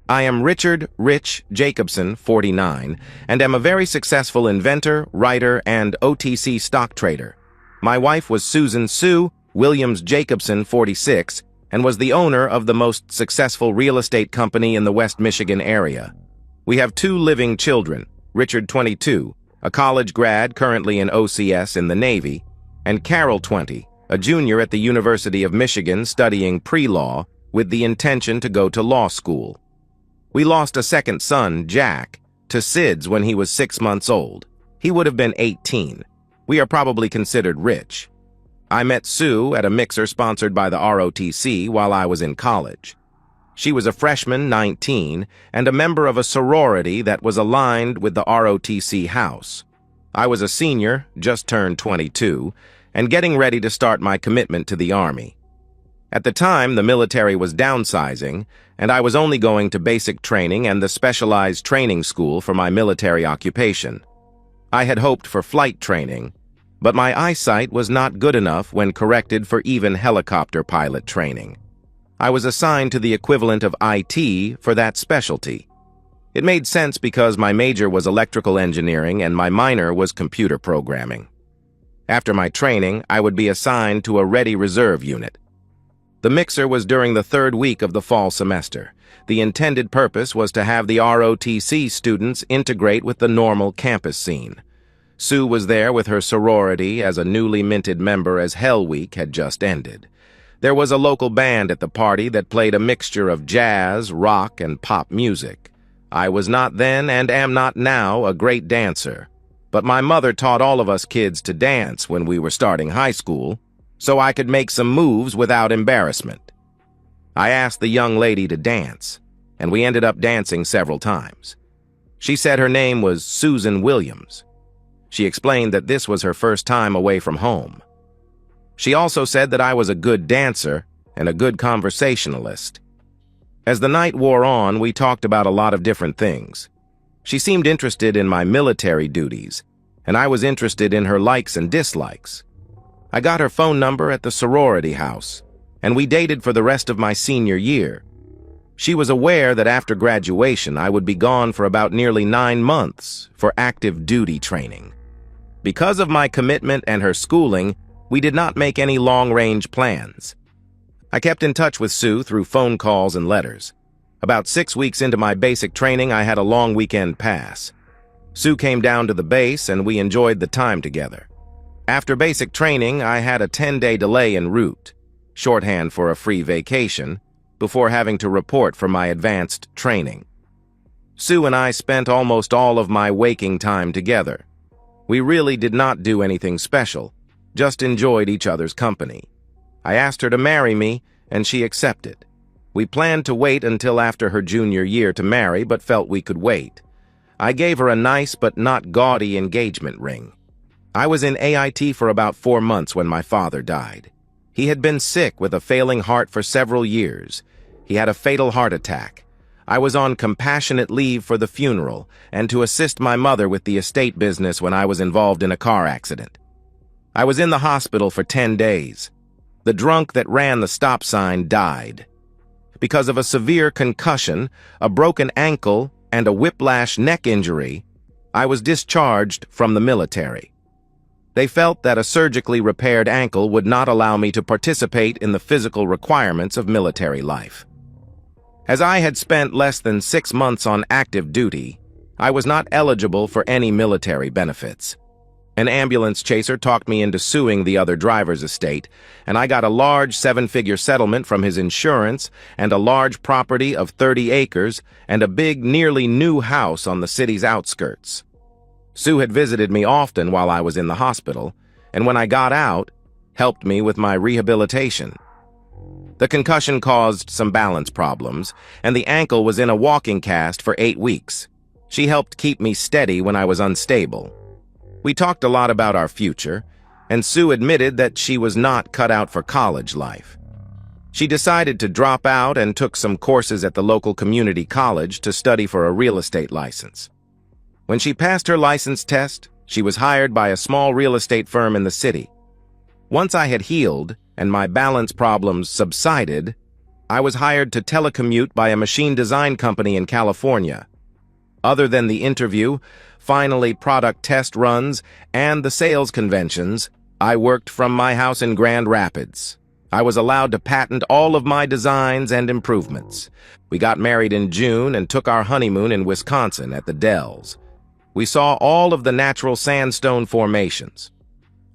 I am Richard Rich Jacobson, 49, and am a very successful inventor, writer, and OTC stock trader. My wife was Susan Sue Williams Jacobson, 46, and was the owner of the most successful real estate company in the West Michigan area. We have 2 living children, Richard, 22, a college grad currently in OCS in the Navy, and Carol, 20, a junior at the University of Michigan studying pre-law with the intention to go to law school. We lost a second son, Jack, to SIDS when he was 6 months old. He would have been 18. We are probably considered rich. I met Sue at a mixer sponsored by the ROTC while I was in college. She was a freshman, 19, and a member of a sorority that was aligned with the ROTC house. I was a senior, just turned 22, and getting ready to start my commitment to the Army. At the time, the military was downsizing, and I was only going to basic training and the specialized training school for my military occupation. I had hoped for flight training, but my eyesight was not good enough when corrected for even helicopter pilot training. I was assigned to the equivalent of IT for that specialty. It made sense because my major was electrical engineering and my minor was computer programming. After my training, I would be assigned to a ready reserve unit. The mixer was during the 3rd week of the fall semester. The intended purpose was to have the ROTC students integrate with the normal campus scene. Sue was there with her sorority as a newly minted member as Hell Week had just ended. There was a local band at the party that played a mixture of jazz, rock, and pop music. I was not then and am not now a great dancer, but my mother taught all of us kids to dance when we were starting high school, so I could make some moves without embarrassment. I asked the young lady to dance, and we ended up dancing several times. She said her name was Susan Williams. She explained that this was her first time away from home. She also said that I was a good dancer and a good conversationalist. As the night wore on, we talked about a lot of different things. She seemed interested in my military duties, and I was interested in her likes and dislikes. I got her phone number at the sorority house, and we dated for the rest of my senior year. She was aware that after graduation I would be gone for about nearly 9 months for active duty training. Because of my commitment and her schooling, we did not make any long-range plans. I kept in touch with Sue through phone calls and letters. About 6 weeks into my basic training, I had a long weekend pass. Sue came down to the base, and we enjoyed the time together. After basic training, I had a 10-day delay en route, shorthand for a free vacation, before having to report for my advanced training. Sue and I spent almost all of my waking time together. We really did not do anything special, just enjoyed each other's company. I asked her to marry me, and she accepted. We planned to wait until after her junior year to marry, but felt we could wait. I gave her a nice but not gaudy engagement ring. I was in AIT for about 4 months when my father died. He had been sick with a failing heart for several years. He had a fatal heart attack. I was on compassionate leave for the funeral and to assist my mother with the estate business when I was involved in a car accident. I was in the hospital for 10 days. The drunk that ran the stop sign died. Because of a severe concussion, a broken ankle, and a whiplash neck injury, I was discharged from the military. They felt that a surgically repaired ankle would not allow me to participate in the physical requirements of military life. As I had spent less than 6 months on active duty, I was not eligible for any military benefits. An ambulance chaser talked me into suing the other driver's estate, and I got a large 7-figure settlement from his insurance and a large property of 30 acres and a big, nearly new house on the city's outskirts. Sue had visited me often while I was in the hospital, and when I got out, helped me with my rehabilitation. The concussion caused some balance problems, and the ankle was in a walking cast for 8 weeks. She helped keep me steady when I was unstable. We talked a lot about our future, and Sue admitted that she was not cut out for college life. She decided to drop out and took some courses at the local community college to study for a real estate license. When she passed her license test, she was hired by a small real estate firm in the city. Once I had healed and my balance problems subsided, I was hired to telecommute by a machine design company in California. Other than the interview, finally product test runs, and the sales conventions, I worked from my house in Grand Rapids. I was allowed to patent all of my designs and improvements. We got married in June and took our honeymoon in Wisconsin at the Dells. We saw all of the natural sandstone formations.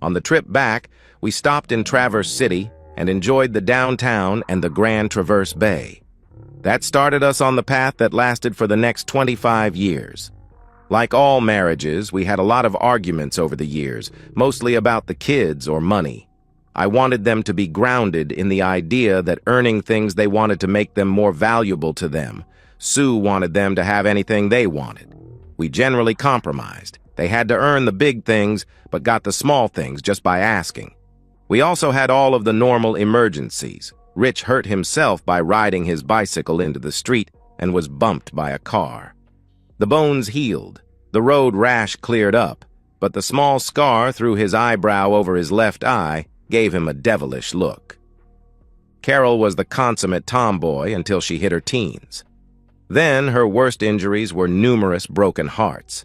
On the trip back, we stopped in Traverse City and enjoyed the downtown and the Grand Traverse Bay. That started us on the path that lasted for the next 25 years. Like all marriages, we had a lot of arguments over the years, mostly about the kids or money. I wanted them to be grounded in the idea that earning things they wanted to make them more valuable to them. Sue wanted them to have anything they wanted. We generally compromised. They had to earn the big things, but got the small things just by asking. We also had all of the normal emergencies. Rich hurt himself by riding his bicycle into the street and was bumped by a car. The bones healed, the road rash cleared up, but the small scar through his eyebrow over his left eye gave him a devilish look. Carol was the consummate tomboy until she hit her teens. Then her worst injuries were numerous broken hearts.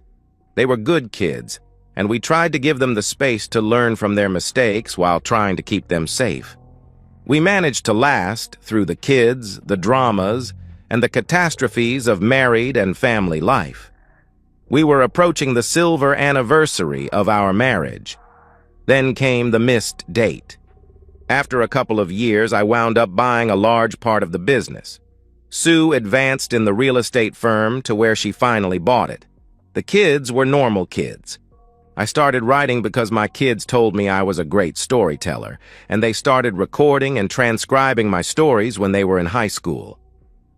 They were good kids, and we tried to give them the space to learn from their mistakes while trying to keep them safe. We managed to last through the kids, the dramas, and the catastrophes of married and family life. We were approaching the silver anniversary of our marriage. Then came the missed date. After a couple of years, I wound up buying a large part of the business. Sue advanced in the real estate firm to where she finally bought it. The kids were normal kids. I started writing because my kids told me I was a great storyteller, and they started recording and transcribing my stories when they were in high school.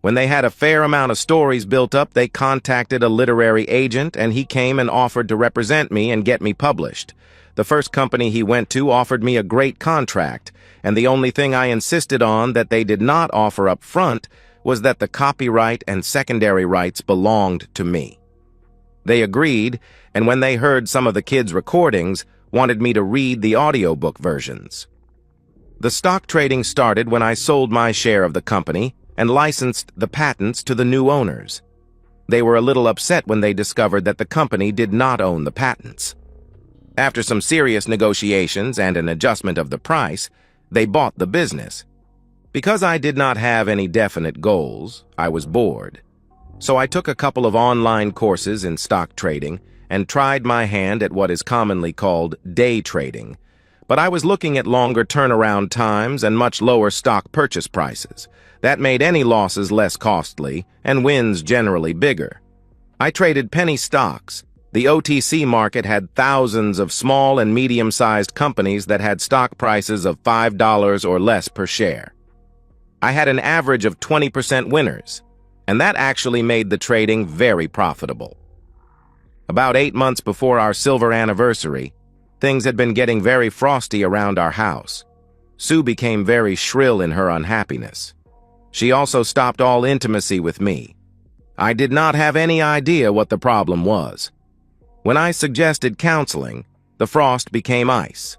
When they had a fair amount of stories built up, they contacted a literary agent, and he came and offered to represent me and get me published. The first company he went to offered me a great contract, and the only thing I insisted on that they did not offer up front was that the copyright and secondary rights belonged to me. They agreed, and when they heard some of the kids' recordings, wanted me to read the audiobook versions. The stock trading started when I sold my share of the company and licensed the patents to the new owners. They were a little upset when they discovered that the company did not own the patents. After some serious negotiations and an adjustment of the price, they bought the business. Because I did not have any definite goals, I was bored. So I took a couple of online courses in stock trading and tried my hand at what is commonly called day trading. But I was looking at longer turnaround times and much lower stock purchase prices. That made any losses less costly and wins generally bigger. I traded penny stocks. The OTC market had thousands of small and medium-sized companies that had stock prices of $5 or less per share. I had an average of 20% winners, and that actually made the trading very profitable. About 8 months before our silver anniversary, things had been getting very frosty around our house. Sue became very shrill in her unhappiness. She also stopped all intimacy with me. I did not have any idea what the problem was. When I suggested counseling, the frost became ice.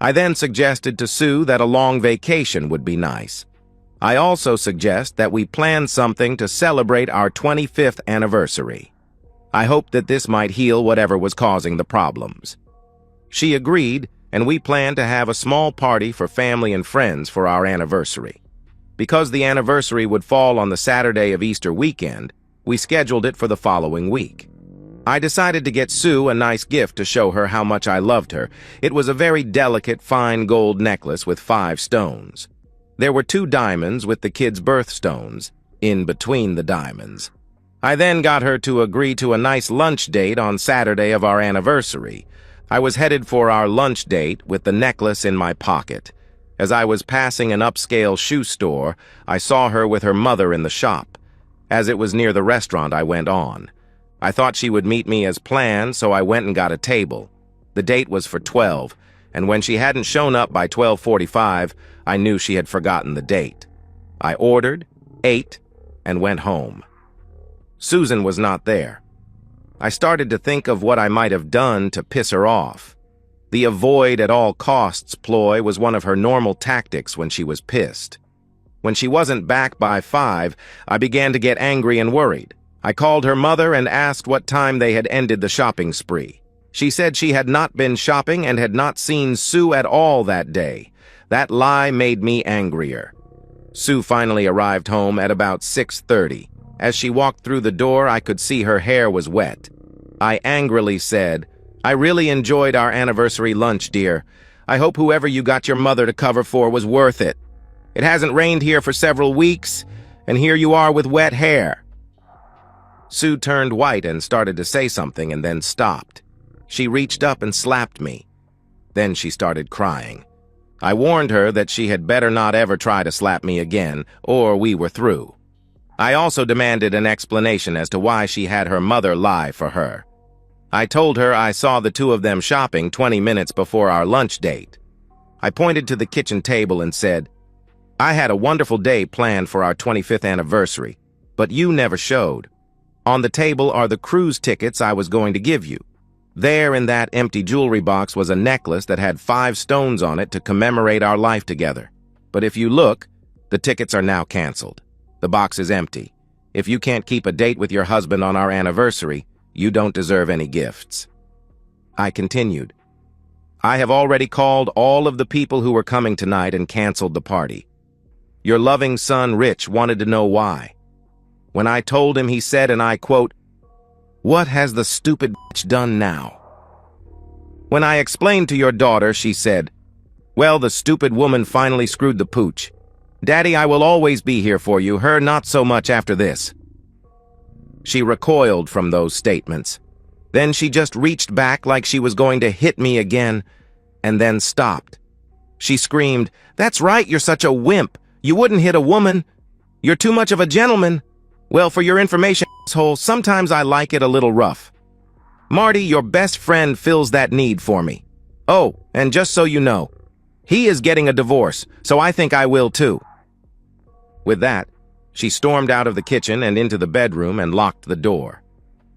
I then suggested to Sue that a long vacation would be nice. I also suggest that we plan something to celebrate our 25th anniversary. I hoped that this might heal whatever was causing the problems. She agreed, and we planned to have a small party for family and friends for our anniversary. Because the anniversary would fall on the Saturday of Easter weekend, we scheduled it for the following week. I decided to get Sue a nice gift to show her how much I loved her. It was a very delicate, fine gold necklace with 5 stones. There were 2 diamonds with the kids' birthstones in between the diamonds. I then got her to agree to a nice lunch date on Saturday of our anniversary. I was headed for our lunch date with the necklace in my pocket. As I was passing an upscale shoe store, I saw her with her mother in the shop. As it was near the restaurant, I went on. I thought she would meet me as planned, so I went and got a table. The date was for 12, and when she hadn't shown up by 12:45, I knew she had forgotten the date. I ordered, ate, and went home. Susan was not there. I started to think of what I might have done to piss her off. The avoid at all costs ploy was one of her normal tactics when she was pissed. When she wasn't back by 5, I began to get angry and worried. I called her mother and asked what time they had ended the shopping spree. She said she had not been shopping and had not seen Sue at all that day. That lie made me angrier. Sue finally arrived home at about 6:30. As she walked through the door, I could see her hair was wet. I angrily said, "I really enjoyed our anniversary lunch, dear. I hope whoever you got your mother to cover for was worth it. It hasn't rained here for several weeks, and here you are with wet hair." Sue turned white and started to say something and then stopped. She reached up and slapped me. Then she started crying. I warned her that she had better not ever try to slap me again, or we were through. I also demanded an explanation as to why she had her mother lie for her. I told her I saw the two of them shopping 20 minutes before our lunch date. I pointed to the kitchen table and said, "I had a wonderful day planned for our 25th anniversary, but you never showed. On the table are the cruise tickets I was going to give you. There in that empty jewelry box was a necklace that had 5 stones on it to commemorate our life together. But if you look, the tickets are now canceled. The box is empty. If you can't keep a date with your husband on our anniversary, you don't deserve any gifts." I continued, "I have already called all of the people who were coming tonight and canceled the party. Your loving son, Rich, wanted to know why. When I told him, he said, and I quote, 'What has the stupid bitch done now?' When I explained to your daughter, she said, 'Well, the stupid woman finally screwed the pooch. Daddy, I will always be here for you, her not so much after this.' She recoiled from those statements. Then she just reached back like she was going to hit me again, and then stopped. She screamed, 'That's right, you're such a wimp. You wouldn't hit a woman. You're too much of a gentleman. Well, for your information, asshole, sometimes I like it a little rough. Marty, your best friend, fills that need for me. Oh, and just so you know, he is getting a divorce, so I think I will too.' With that, she stormed out of the kitchen and into the bedroom and locked the door.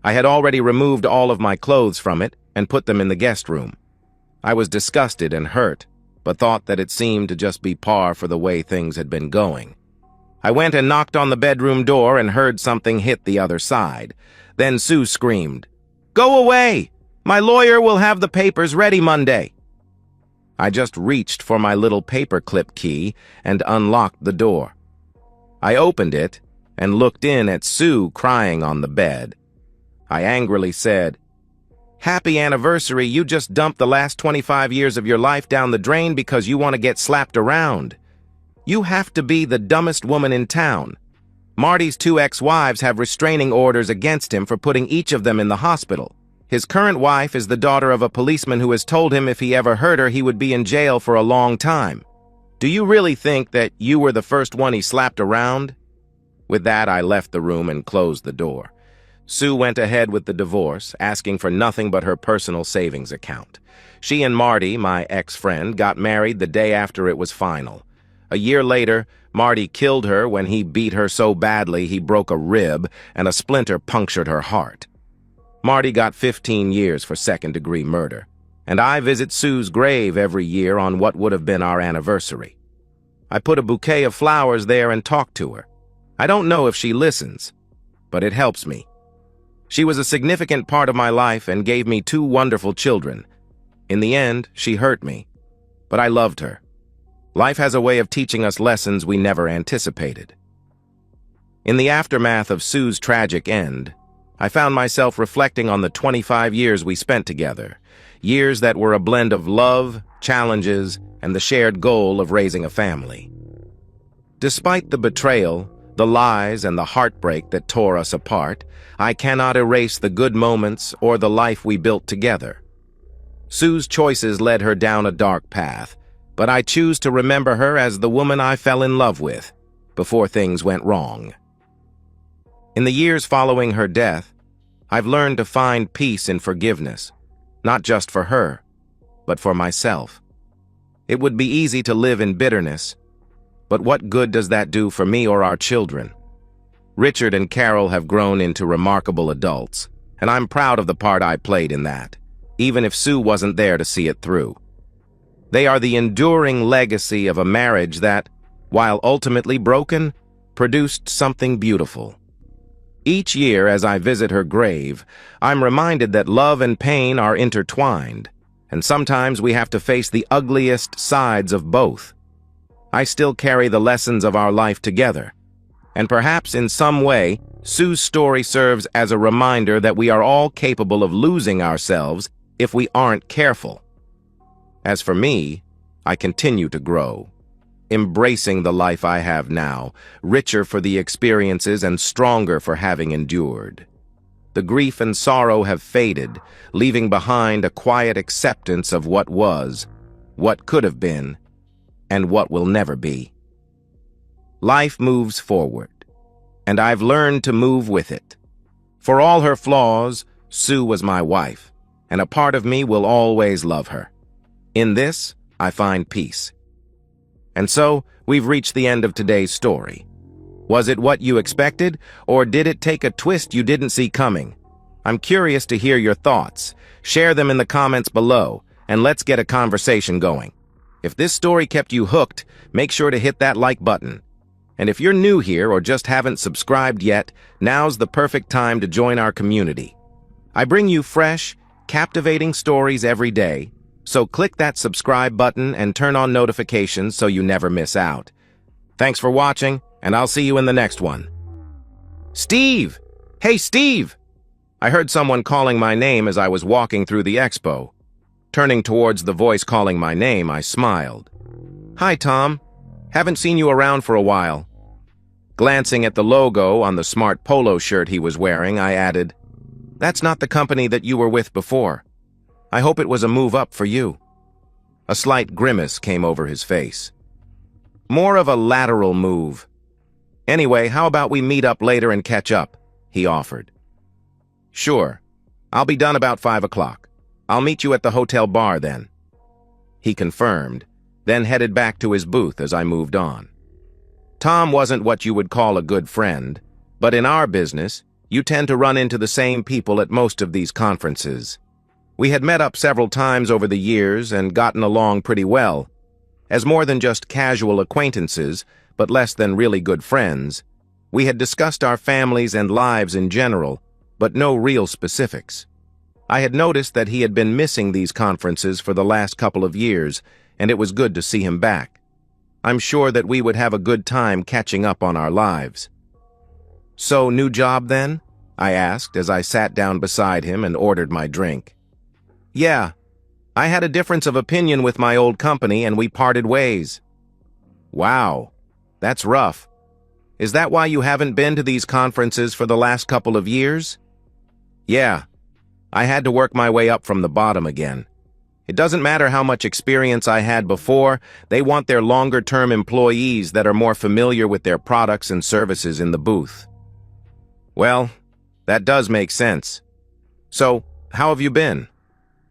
I had already removed all of my clothes from it and put them in the guest room. I was disgusted and hurt, but thought that it seemed to just be par for the way things had been going. I went and knocked on the bedroom door and heard something hit the other side. Then Sue screamed, 'Go away! My lawyer will have the papers ready Monday.' I just reached for my little paperclip key and unlocked the door. I opened it and looked in at Sue crying on the bed. I angrily said, 'Happy anniversary, you just dumped the last 25 years of your life down the drain because you want to get slapped around. You have to be the dumbest woman in town. Marty's 2 ex-wives have restraining orders against him for putting each of them in the hospital. His current wife is the daughter of a policeman who has told him if he ever hurt her, he would be in jail for a long time. Do you really think that you were the first one he slapped around?' With that, I left the room and closed the door. Sue went ahead with the divorce, asking for nothing but her personal savings account. She and Marty, my ex-friend, got married the day after it was final. A year later, Marty killed her when he beat her so badly he broke a rib and a splinter punctured her heart. Marty got 15 years for second-degree murder, and I visit Sue's grave every year on what would have been our anniversary. I put a bouquet of flowers there and talk to her. I don't know if she listens, but it helps me. She was a significant part of my life and gave me 2 wonderful children. In the end, she hurt me, but I loved her. Life has a way of teaching us lessons we never anticipated. In the aftermath of Sue's tragic end, I found myself reflecting on the 25 years we spent together, years that were a blend of love, challenges, and the shared goal of raising a family. Despite the betrayal, the lies, and the heartbreak that tore us apart, I cannot erase the good moments or the life we built together. Sue's choices led her down a dark path, but I choose to remember her as the woman I fell in love with before things went wrong. In the years following her death, I've learned to find peace in forgiveness, not just for her, but for myself. It would be easy to live in bitterness, but what good does that do for me or our children? Richard and Carol have grown into remarkable adults, and I'm proud of the part I played in that, even if Sue wasn't there to see it through. They are the enduring legacy of a marriage that, while ultimately broken, produced something beautiful. Each year as I visit her grave, I'm reminded that love and pain are intertwined, and sometimes we have to face the ugliest sides of both. I still carry the lessons of our life together, and perhaps in some way, Sue's story serves as a reminder that we are all capable of losing ourselves if we aren't careful. As for me, I continue to grow, embracing the life I have now, richer for the experiences and stronger for having endured. The grief and sorrow have faded, leaving behind a quiet acceptance of what was, what could have been, and what will never be. Life moves forward, and I've learned to move with it. For all her flaws, Sue was my wife, and a part of me will always love her. In this, I find peace. And so, we've reached the end of today's story. Was it what you expected, or did it take a twist you didn't see coming? I'm curious to hear your thoughts. Share them in the comments below, and let's get a conversation going. If this story kept you hooked, make sure to hit that like button. And if you're new here or just haven't subscribed yet, now's the perfect time to join our community. I bring you fresh, captivating stories every day, so click that subscribe button and turn on notifications so you never miss out. Thanks for watching, and I'll see you in the next one. Steve! Hey, Steve! I heard someone calling my name as I was walking through the expo. Turning towards the voice calling my name, I smiled. Hi, Tom. Haven't seen you around for a while. Glancing at the logo on the smart polo shirt he was wearing, I added, That's not the company that you were with before. I hope it was a move up for you. A slight grimace came over his face. More of a lateral move. Anyway, how about we meet up later and catch up? He offered. Sure. I'll be done about 5 o'clock. I'll meet you at the hotel bar then. He confirmed, then headed back to his booth as I moved on. Tom wasn't what you would call a good friend, but in our business, you tend to run into the same people at most of these conferences. We had met up several times over the years and gotten along pretty well. As more than just casual acquaintances, but less than really good friends, we had discussed our families and lives in general, but no real specifics. I had noticed that he had been missing these conferences for the last couple of years, and it was good to see him back. I'm sure that we would have a good time catching up on our lives. So, new job then? I asked as I sat down beside him and ordered my drink. Yeah, I had a difference of opinion with my old company and we parted ways. Wow, that's rough. Is that why you haven't been to these conferences for the last couple of years? Yeah, I had to work my way up from the bottom again. It doesn't matter how much experience I had before, they want their longer-term employees that are more familiar with their products and services in the booth. Well, that does make sense. So, how have you been?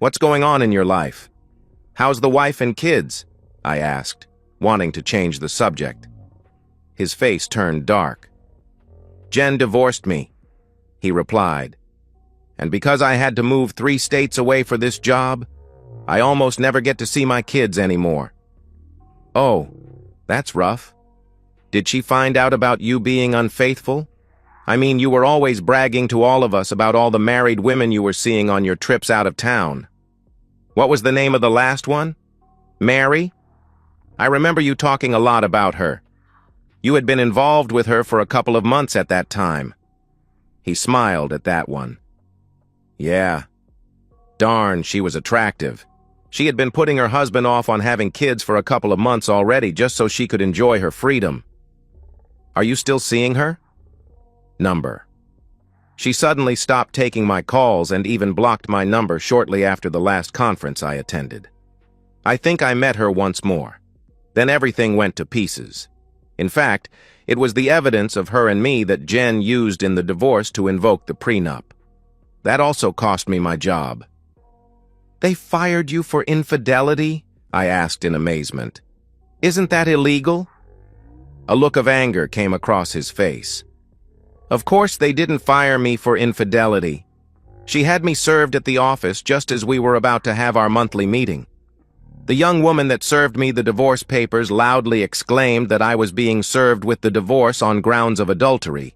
What's going on in your life? How's the wife and kids? I asked, wanting to change the subject. His face turned dark. Jen divorced me, he replied. And because I had to move 3 states away for this job, I almost never get to see my kids anymore. Oh, that's rough. Did she find out about you being unfaithful? I mean, you were always bragging to all of us about all the married women you were seeing on your trips out of town. What was the name of the last one? Mary? I remember you talking a lot about her. You had been involved with her for a couple of months at that time. He smiled at that one. Yeah. Darn, she was attractive. She had been putting her husband off on having kids for a couple of months already just so she could enjoy her freedom. Are you still seeing her? Number. She suddenly stopped taking my calls and even blocked my number shortly after the last conference I attended. I think I met her once more. Then everything went to pieces. In fact, it was the evidence of her and me that Jen used in the divorce to invoke the prenup. That also cost me my job. They fired you for infidelity? I asked in amazement. Isn't that illegal? A look of anger came across his face. Of course they didn't fire me for infidelity. She had me served at the office just as we were about to have our monthly meeting. The young woman that served me the divorce papers loudly exclaimed that I was being served with the divorce on grounds of adultery.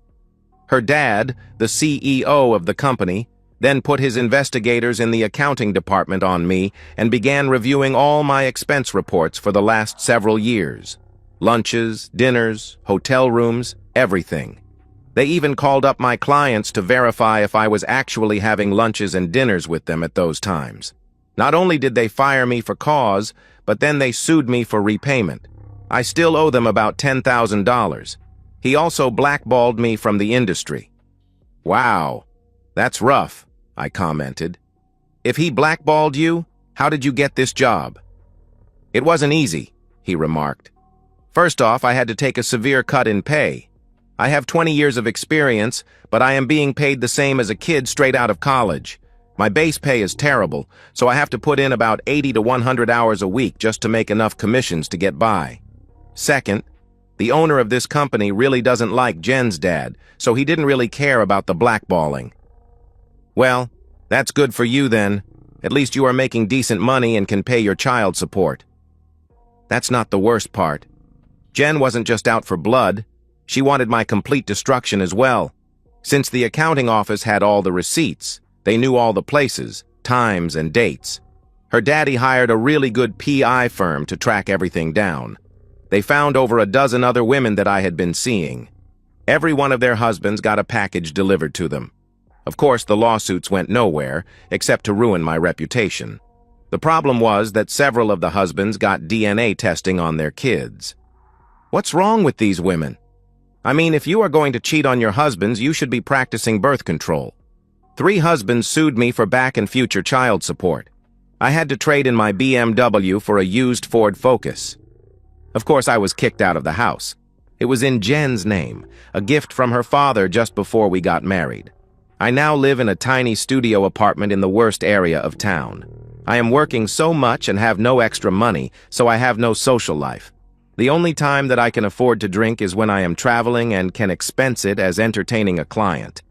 Her dad, the CEO of the company, then put his investigators in the accounting department on me and began reviewing all my expense reports for the last several years. Lunches, dinners, hotel rooms, everything. They even called up my clients to verify if I was actually having lunches and dinners with them at those times. Not only did they fire me for cause, but then they sued me for repayment. I still owe them about $10,000. He also blackballed me from the industry. Wow, that's rough, I commented. If he blackballed you, how did you get this job? It wasn't easy, he remarked. First off, I had to take a severe cut in pay. I have 20 years of experience, but I am being paid the same as a kid straight out of college. My base pay is terrible, so I have to put in about 80 to 100 hours a week just to make enough commissions to get by. Second, the owner of this company really doesn't like Jen's dad, so he didn't really care about the blackballing. Well, that's good for you then. At least you are making decent money and can pay your child support. That's not the worst part. Jen wasn't just out for blood. She wanted my complete destruction as well. Since the accounting office had all the receipts, they knew all the places, times, and dates. Her daddy hired a really good PI firm to track everything down. They found over a dozen other women that I had been seeing. Every one of their husbands got a package delivered to them. Of course, the lawsuits went nowhere, except to ruin my reputation. The problem was that several of the husbands got DNA testing on their kids. What's wrong with these women? I mean, if you are going to cheat on your husbands, you should be practicing birth control. 3 husbands sued me for back and future child support. I had to trade in my BMW for a used Ford Focus. Of course, I was kicked out of the house. It was in Jen's name, a gift from her father just before we got married. I now live in a tiny studio apartment in the worst area of town. I am working so much and have no extra money, so I have no social life. The only time that I can afford to drink is when I am traveling and can expense it as entertaining a client.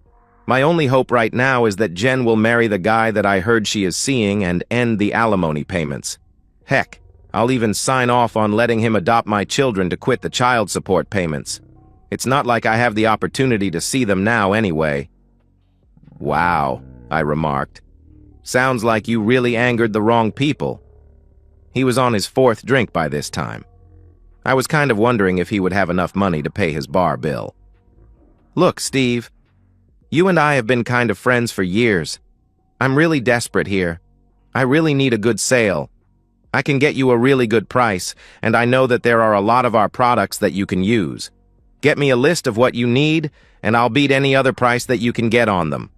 My only hope right now is that Jen will marry the guy that I heard she is seeing and end the alimony payments. Heck, I'll even sign off on letting him adopt my children to quit the child support payments. It's not like I have the opportunity to see them now anyway. Wow, I remarked. Sounds like you really angered the wrong people. He was on his 4th drink by this time. I was kind of wondering if he would have enough money to pay his bar bill. Look, Steve, you and I have been kind of friends for years. I'm really desperate here. I really need a good sale. I can get you a really good price, and I know that there are a lot of our products that you can use. Get me a list of what you need, and I'll beat any other price that you can get on them.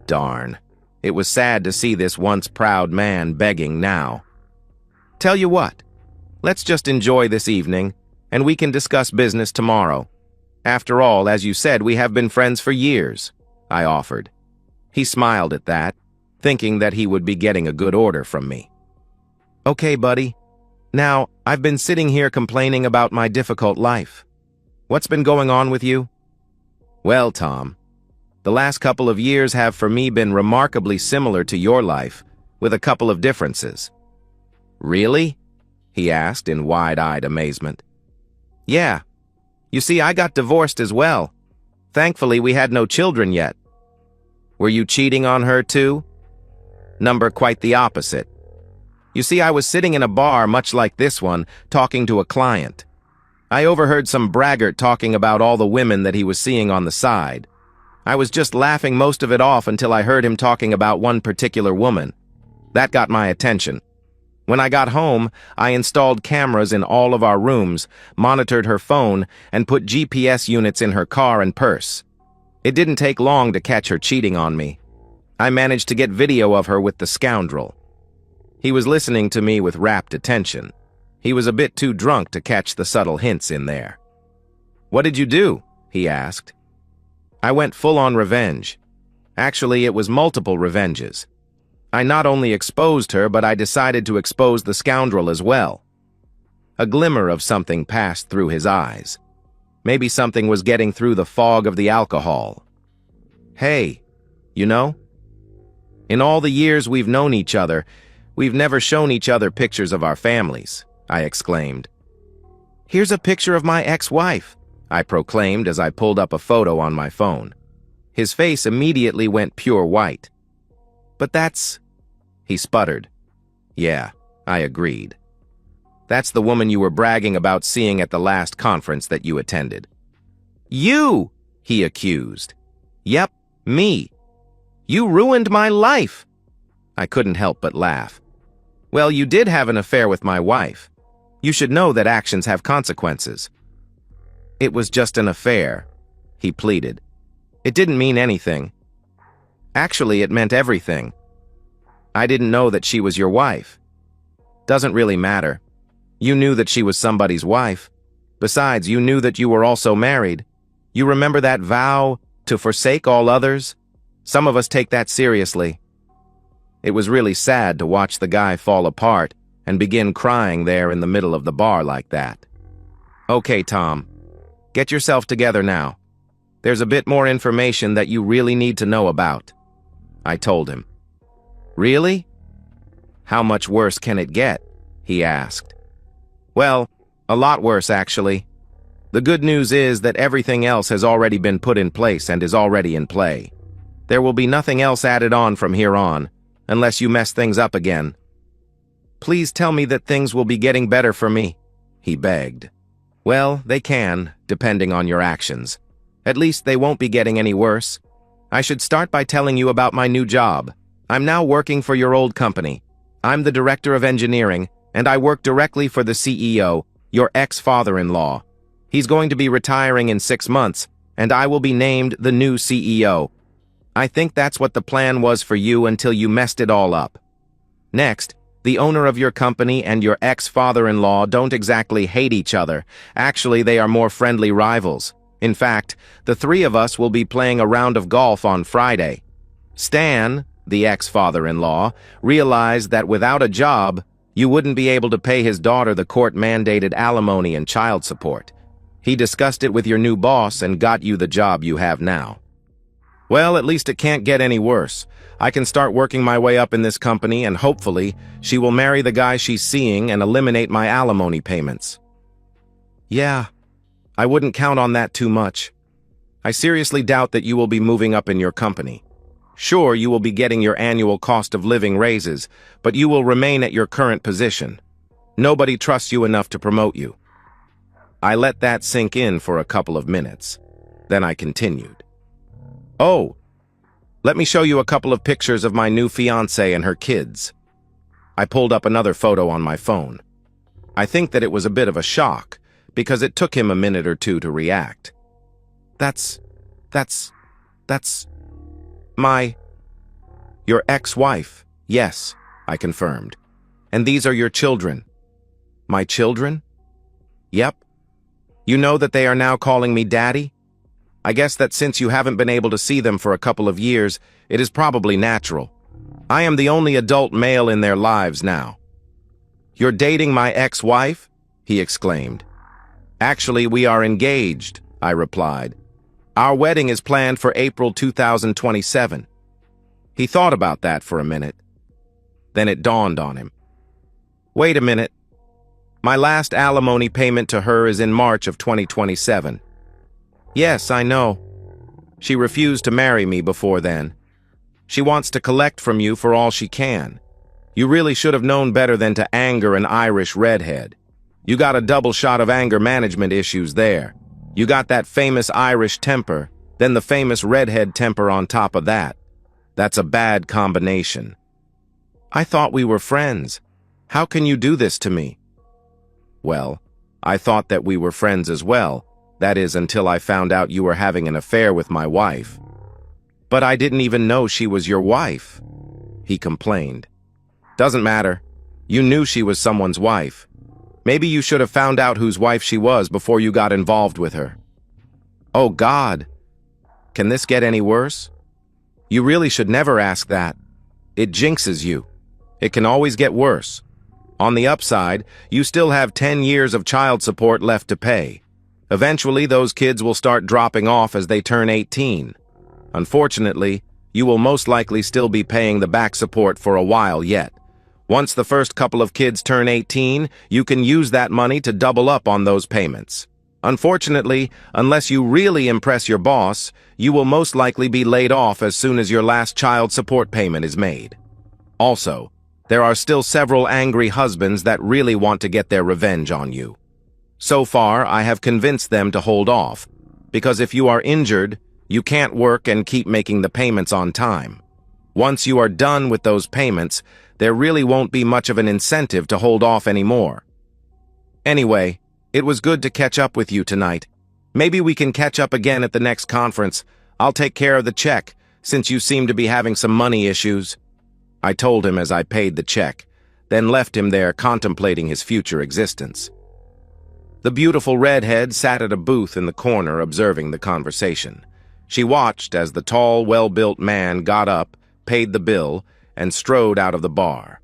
Darn. It was sad to see this once proud man begging now. Tell you what, let's just enjoy this evening, and we can discuss business tomorrow. After all, as you said, we have been friends for years, I offered. He smiled at that, thinking that he would be getting a good order from me. Okay, buddy. Now, I've been sitting here complaining about my difficult life. What's been going on with you? Well, Tom, the last couple of years have for me been remarkably similar to your life, with a couple of differences. Really? He asked in wide-eyed amazement. Yeah. You see, I got divorced as well. Thankfully, we had no children yet. Were you cheating on her too? Number quite the opposite. You see, I was sitting in a bar much like this one, talking to a client. I overheard some braggart talking about all the women that he was seeing on the side. I was just laughing most of it off until I heard him talking about one particular woman. That got my attention. When I got home, I installed cameras in all of our rooms, monitored her phone, and put GPS units in her car and purse. It didn't take long to catch her cheating on me. I managed to get video of her with the scoundrel. He was listening to me with rapt attention. He was a bit too drunk to catch the subtle hints in there. What did you do? He asked. I went full-on revenge. Actually, it was multiple revenges. I not only exposed her, but I decided to expose the scoundrel as well. A glimmer of something passed through his eyes. Maybe something was getting through the fog of the alcohol. Hey, you know, in all the years we've known each other, We've never shown each other pictures of our families, I exclaimed. Here's a picture of my ex-wife, I proclaimed as I pulled up a photo on my phone. His face immediately went pure white. But that's... He sputtered. Yeah, I agreed. That's the woman you were bragging about seeing at the last conference that you attended. You! He accused. Yep, me. You ruined my life. I couldn't help but laugh. Well, you did have an affair with my wife. You should know that actions have consequences. It was just an affair, he pleaded. It didn't mean anything. Actually, it meant everything. I didn't know that she was your wife. Doesn't really matter. You knew that she was somebody's wife. Besides, you knew that you were also married. You remember that vow to forsake all others? Some of us take that seriously. It was really sad to watch the guy fall apart and begin crying there in the middle of the bar like that. Okay, Tom. Get yourself together now. There's a bit more information that you really need to know about, I told him. Really? How much worse can it get? He asked. Well, a lot worse, actually. The good news is that everything else has already been put in place and is already in play. There will be nothing else added on from here on, unless you mess things up again. Please tell me that things will be getting better for me, he begged. Well, they can, depending on your actions. At least they won't be getting any worse. I should start by telling you about my new job. I'm now working for your old company. I'm the director of engineering, and I work directly for the CEO, your ex-father-in-law. He's going to be retiring in 6 months, and I will be named the new CEO. I think that's what the plan was for you until you messed it all up. Next, the owner of your company and your ex-father-in-law don't exactly hate each other. Actually, they are more friendly rivals. In fact, the three of us will be playing a round of golf on Friday. Stan, the ex-father-in-law, realized that without a job, you wouldn't be able to pay his daughter the court-mandated alimony and child support. He discussed it with your new boss and got you the job you have now. Well, at least it can't get any worse. I can start working my way up in this company and hopefully she will marry the guy she's seeing and eliminate my alimony payments. Yeah, I wouldn't count on that too much. I seriously doubt that you will be moving up in your company. Sure, you will be getting your annual cost of living raises, but you will remain at your current position. Nobody trusts you enough to promote you. I let that sink in for a couple of minutes. Then I continued. Oh, let me show you a couple of pictures of my new fiancée and her kids. I pulled up another photo on my phone. I think that it was a bit of a shock, because it took him a minute or two to react. That's your ex-wife. Yes, I confirmed. And these are your children. My children? Yep. You know that they are now calling me Daddy? I guess that since you haven't been able to see them for a couple of years, it is probably natural. I am the only adult male in their lives now. You're dating my ex-wife? He exclaimed. Actually, we are engaged, I replied. Our wedding is planned for April 2027. He thought about that for a minute. Then it dawned on him. Wait a minute. My last alimony payment to her is in March of 2027. Yes, I know. She refused to marry me before then. She wants to collect from you for all she can. You really should have known better than to anger an Irish redhead. You got a double shot of anger management issues there. You got that famous Irish temper, then the famous redhead temper on top of that. That's a bad combination. I thought we were friends. How can you do this to me? Well, I thought that we were friends as well. That is, until I found out you were having an affair with my wife. But I didn't even know she was your wife, he complained. Doesn't matter. You knew she was someone's wife. Maybe you should have found out whose wife she was before you got involved with her. Oh, God. Can this get any worse? You really should never ask that. It jinxes you. It can always get worse. On the upside, you still have 10 years of child support left to pay. Eventually, those kids will start dropping off as they turn 18. Unfortunately, you will most likely still be paying the back support for a while yet. Once the first couple of kids turn 18, you can use that money to double up on those payments. Unfortunately, unless you really impress your boss, you will most likely be laid off as soon as your last child support payment is made. Also, there are still several angry husbands that really want to get their revenge on you. So far, I have convinced them to hold off, because if you are injured, you can't work and keep making the payments on time. Once you are done with those payments, there really won't be much of an incentive to hold off anymore. Anyway, it was good to catch up with you tonight. Maybe we can catch up again at the next conference. I'll take care of the check, since you seem to be having some money issues. I told him as I paid the check, then left him there contemplating his future existence. The beautiful redhead sat at a booth in the corner observing the conversation. She watched as the tall, well-built man got up, paid the bill, and strode out of the bar.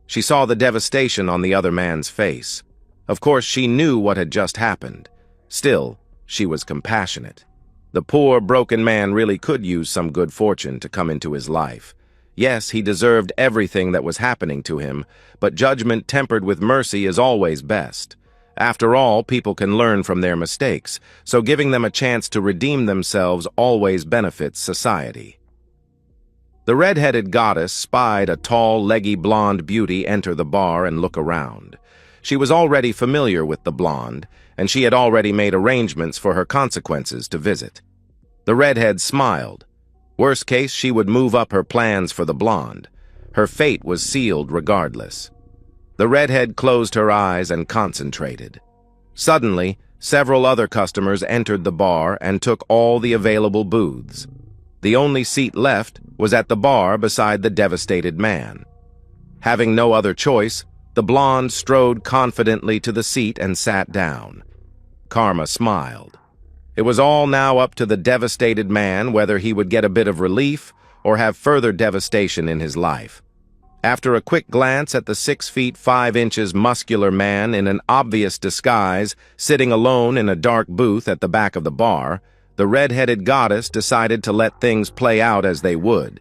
She saw the devastation on the other man's face. Of course, she knew what had just happened. Still, she was compassionate. The poor, broken man really could use some good fortune to come into his life. Yes, he deserved everything that was happening to him, but judgment tempered with mercy is always best. After all, people can learn from their mistakes, so giving them a chance to redeem themselves always benefits society. The red-headed goddess spied a tall, leggy blonde beauty enter the bar and look around. She was already familiar with the blonde, and she had already made arrangements for her consequences to visit. The redhead smiled. Worst case, she would move up her plans for the blonde. Her fate was sealed regardless. The redhead closed her eyes and concentrated. Suddenly, several other customers entered the bar and took all the available booths. The only seat left was at the bar beside the devastated man. Having no other choice, the blonde strode confidently to the seat and sat down. Karma smiled. It was all now up to the devastated man whether he would get a bit of relief or have further devastation in his life. After a quick glance at the 6 feet 5 inches muscular man in an obvious disguise sitting alone in a dark booth at the back of the bar, the red-headed goddess decided to let things play out as they would.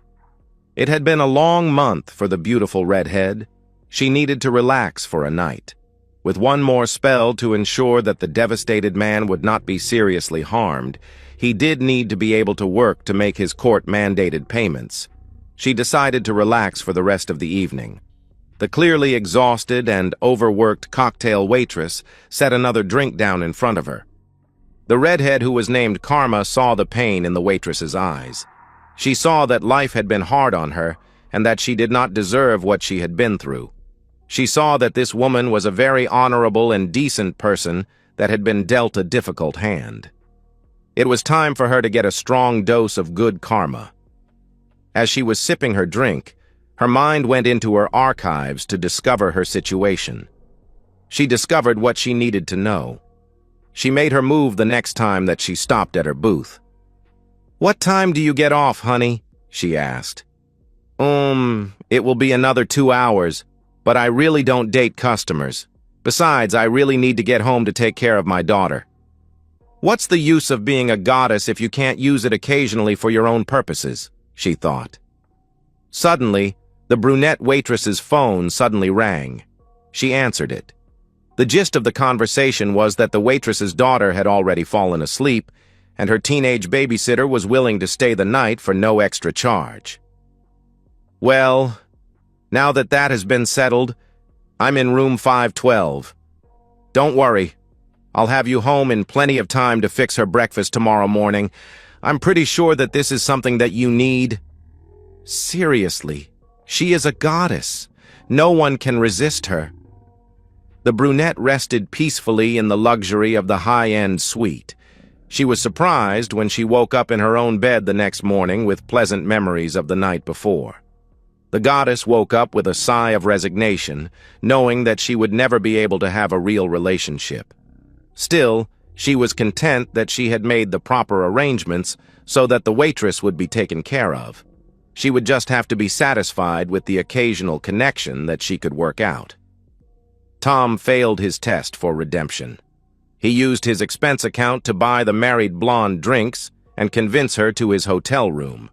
It had been a long month for the beautiful redhead. She needed to relax for a night. With one more spell to ensure that the devastated man would not be seriously harmed, he did need to be able to work to make his court-mandated payments. She decided to relax for the rest of the evening. The clearly exhausted and overworked cocktail waitress set another drink down in front of her. The redhead who was named Karma saw the pain in the waitress's eyes. She saw that life had been hard on her and that she did not deserve what she had been through. She saw that this woman was a very honorable and decent person that had been dealt a difficult hand. It was time for her to get a strong dose of good karma. As she was sipping her drink, her mind went into her archives to discover her situation. She discovered what she needed to know. She made her move the next time that she stopped at her booth. "What time do you get off, honey?" she asked. It will be another 2 hours, but I really don't date customers. Besides, I really need to get home to take care of my daughter." What's the use of being a goddess if you can't use it occasionally for your own purposes? She thought. Suddenly, the brunette waitress's phone suddenly rang. She answered it. The gist of the conversation was that the waitress's daughter had already fallen asleep, and her teenage babysitter was willing to stay the night for no extra charge. "Well, now that that has been settled, I'm in room 512. Don't worry, I'll have you home in plenty of time to fix her breakfast tomorrow morning. I'm pretty sure that this is something that you need." Seriously, she is a goddess. No one can resist her. The brunette rested peacefully in the luxury of the high-end suite. She was surprised when she woke up in her own bed the next morning with pleasant memories of the night before. The goddess woke up with a sigh of resignation, knowing that she would never be able to have a real relationship. Still, she was content that she had made the proper arrangements so that the waitress would be taken care of. She would just have to be satisfied with the occasional connection that she could work out. Tom failed his test for redemption. He used his expense account to buy the married blonde drinks and convince her to his hotel room.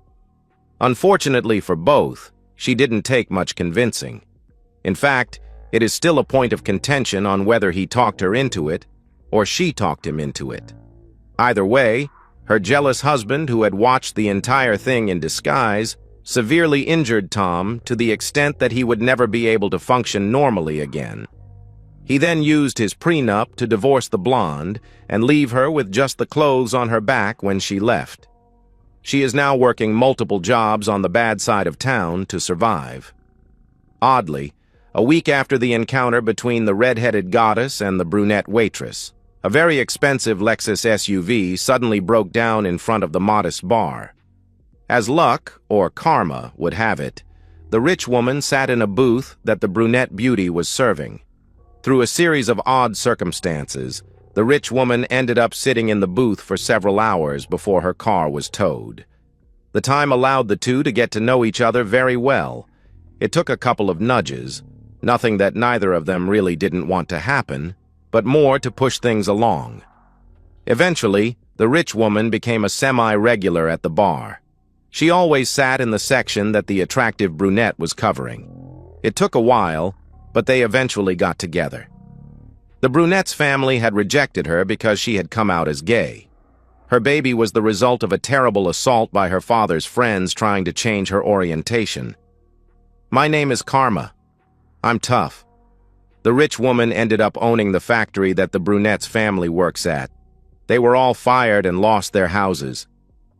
Unfortunately for both, she didn't take much convincing. In fact, it is still a point of contention on whether he talked her into it or she talked him into it. Either way, her jealous husband, who had watched the entire thing in disguise, severely injured Tom to the extent that he would never be able to function normally again. He then used his prenup to divorce the blonde and leave her with just the clothes on her back when she left. She is now working multiple jobs on the bad side of town to survive. Oddly, a week after the encounter between the red-headed goddess and the brunette waitress, a very expensive Lexus SUV suddenly broke down in front of the modest bar. As luck, or karma, would have it, the rich woman sat in a booth that the brunette beauty was serving. Through a series of odd circumstances, the rich woman ended up sitting in the booth for several hours before her car was towed. The time allowed the two to get to know each other very well. It took a couple of nudges, nothing that neither of them really didn't want to happen, but more to push things along. Eventually, the rich woman became a semi-regular at the bar. She always sat in the section that the attractive brunette was covering. It took a while, but they eventually got together. The brunette's family had rejected her because she had come out as gay. Her baby was the result of a terrible assault by her father's friends trying to change her orientation. My name is Karma. I'm tough. The rich woman ended up owning the factory that the brunette's family works at. They were all fired and lost their houses.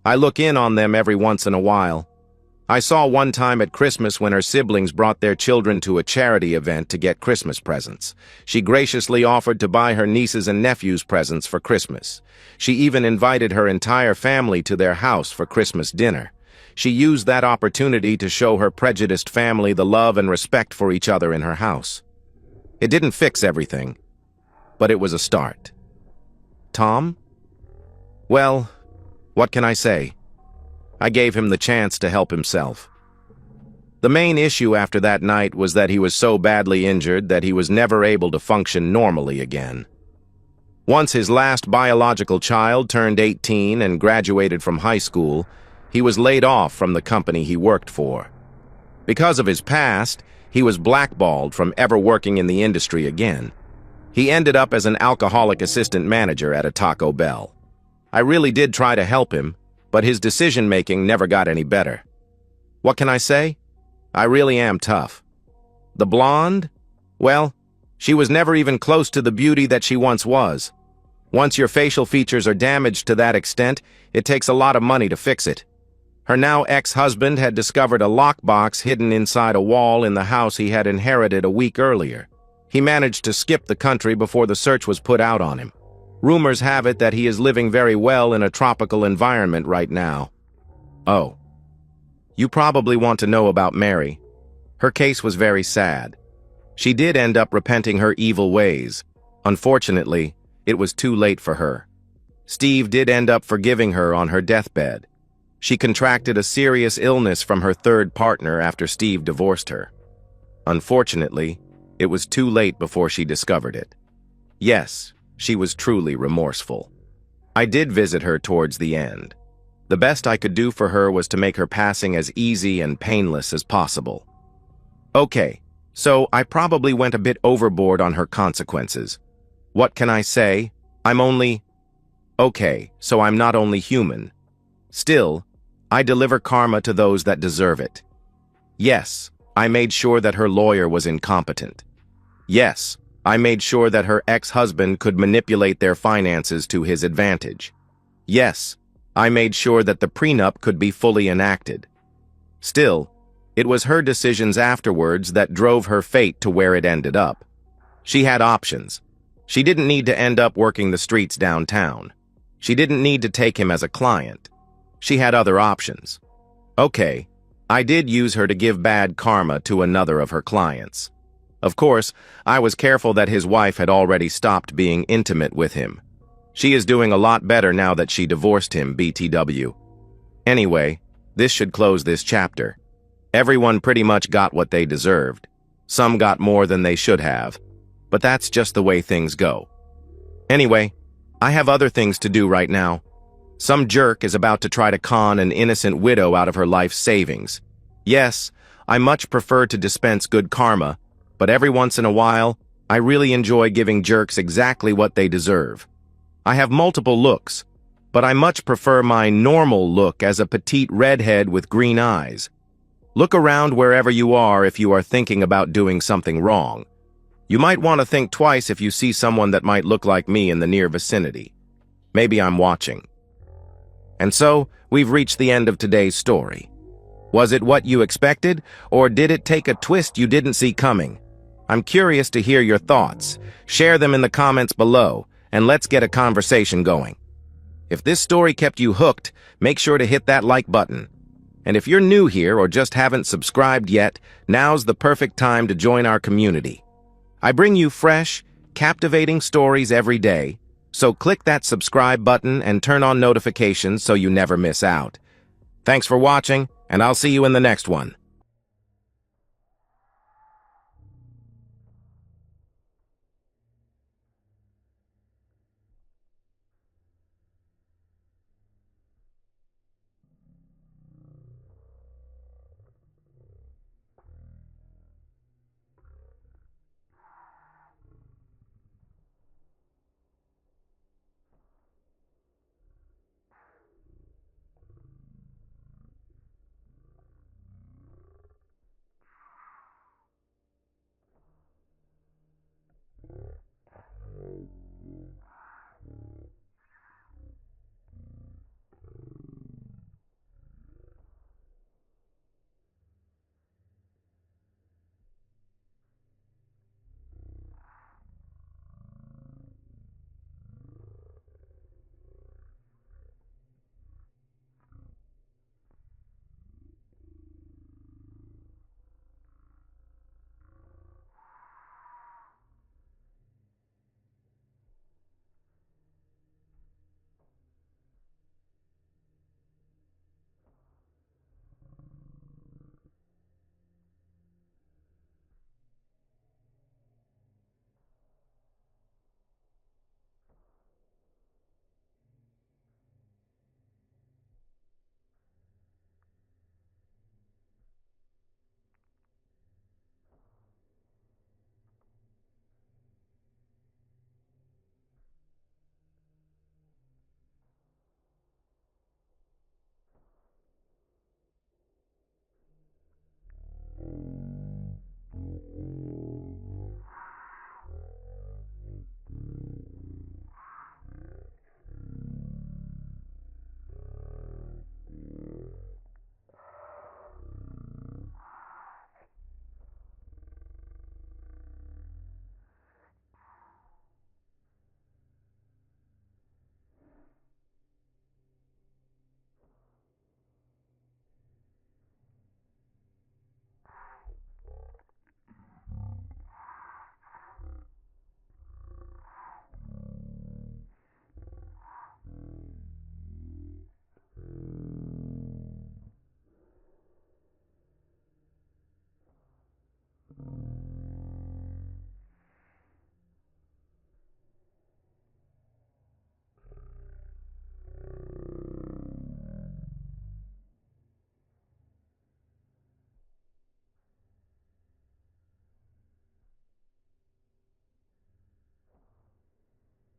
I look in on them every once in a while. I saw one time at Christmas when her siblings brought their children to a charity event to get Christmas presents. She graciously offered to buy her nieces and nephews presents for Christmas. She even invited her entire family to their house for Christmas dinner. She used that opportunity to show her prejudiced family the love and respect for each other in her house. It didn't fix everything, but it was a start. Tom? Well, what can I say? I gave him the chance to help himself. The main issue after that night was that he was so badly injured that he was never able to function normally again. Once his last biological child turned 18 and graduated from high school, he was laid off from the company he worked for. Because of his past, he was blackballed from ever working in the industry again. He ended up as an alcoholic assistant manager at a Taco Bell. I really did try to help him, but his decision-making never got any better. What can I say? I really am tough. The blonde? Well, she was never even close to the beauty that she once was. Once your facial features are damaged to that extent, it takes a lot of money to fix it. Her now ex-husband had discovered a lockbox hidden inside a wall in the house he had inherited a week earlier. He managed to skip the country before the search was put out on him. Rumors have it that he is living very well in a tropical environment right now. Oh. You probably want to know about Mary. Her case was very sad. She did end up repenting her evil ways. Unfortunately, it was too late for her. Steve did end up forgiving her on her deathbed. She contracted a serious illness from her third partner after Steve divorced her. Unfortunately, it was too late before she discovered it. Yes, she was truly remorseful. I did visit her towards the end. The best I could do for her was to make her passing as easy and painless as possible. Okay, so I probably went a bit overboard on her consequences. What can I say? Okay, so I'm not only human. Still, I deliver karma to those that deserve it. Yes, I made sure that her lawyer was incompetent. Yes, I made sure that her ex-husband could manipulate their finances to his advantage. Yes, I made sure that the prenup could be fully enacted. Still, it was her decisions afterwards that drove her fate to where it ended up. She had options. She didn't need to end up working the streets downtown. She didn't need to take him as a client. She had other options. Okay, I did use her to give bad karma to another of her clients. Of course, I was careful that his wife had already stopped being intimate with him. She is doing a lot better now that she divorced him, BTW. Anyway, this should close this chapter. Everyone pretty much got what they deserved. Some got more than they should have. But that's just the way things go. Anyway, I have other things to do right now. Some jerk is about to try to con an innocent widow out of her life's savings. Yes, I much prefer to dispense good karma, but every once in a while, I really enjoy giving jerks exactly what they deserve. I have multiple looks, but I much prefer my normal look as a petite redhead with green eyes. Look around wherever you are if you are thinking about doing something wrong. You might want to think twice if you see someone that might look like me in the near vicinity. Maybe I'm watching. And so, we've reached the end of today's story. Was it what you expected, or did it take a twist you didn't see coming? I'm curious to hear your thoughts. Share them in the comments below, and let's get a conversation going. If this story kept you hooked, make sure to hit that like button. And if you're new here or just haven't subscribed yet, now's the perfect time to join our community. I bring you fresh, captivating stories every day, so click that subscribe button and turn on notifications so you never miss out. Thanks for watching, and I'll see you in the next one.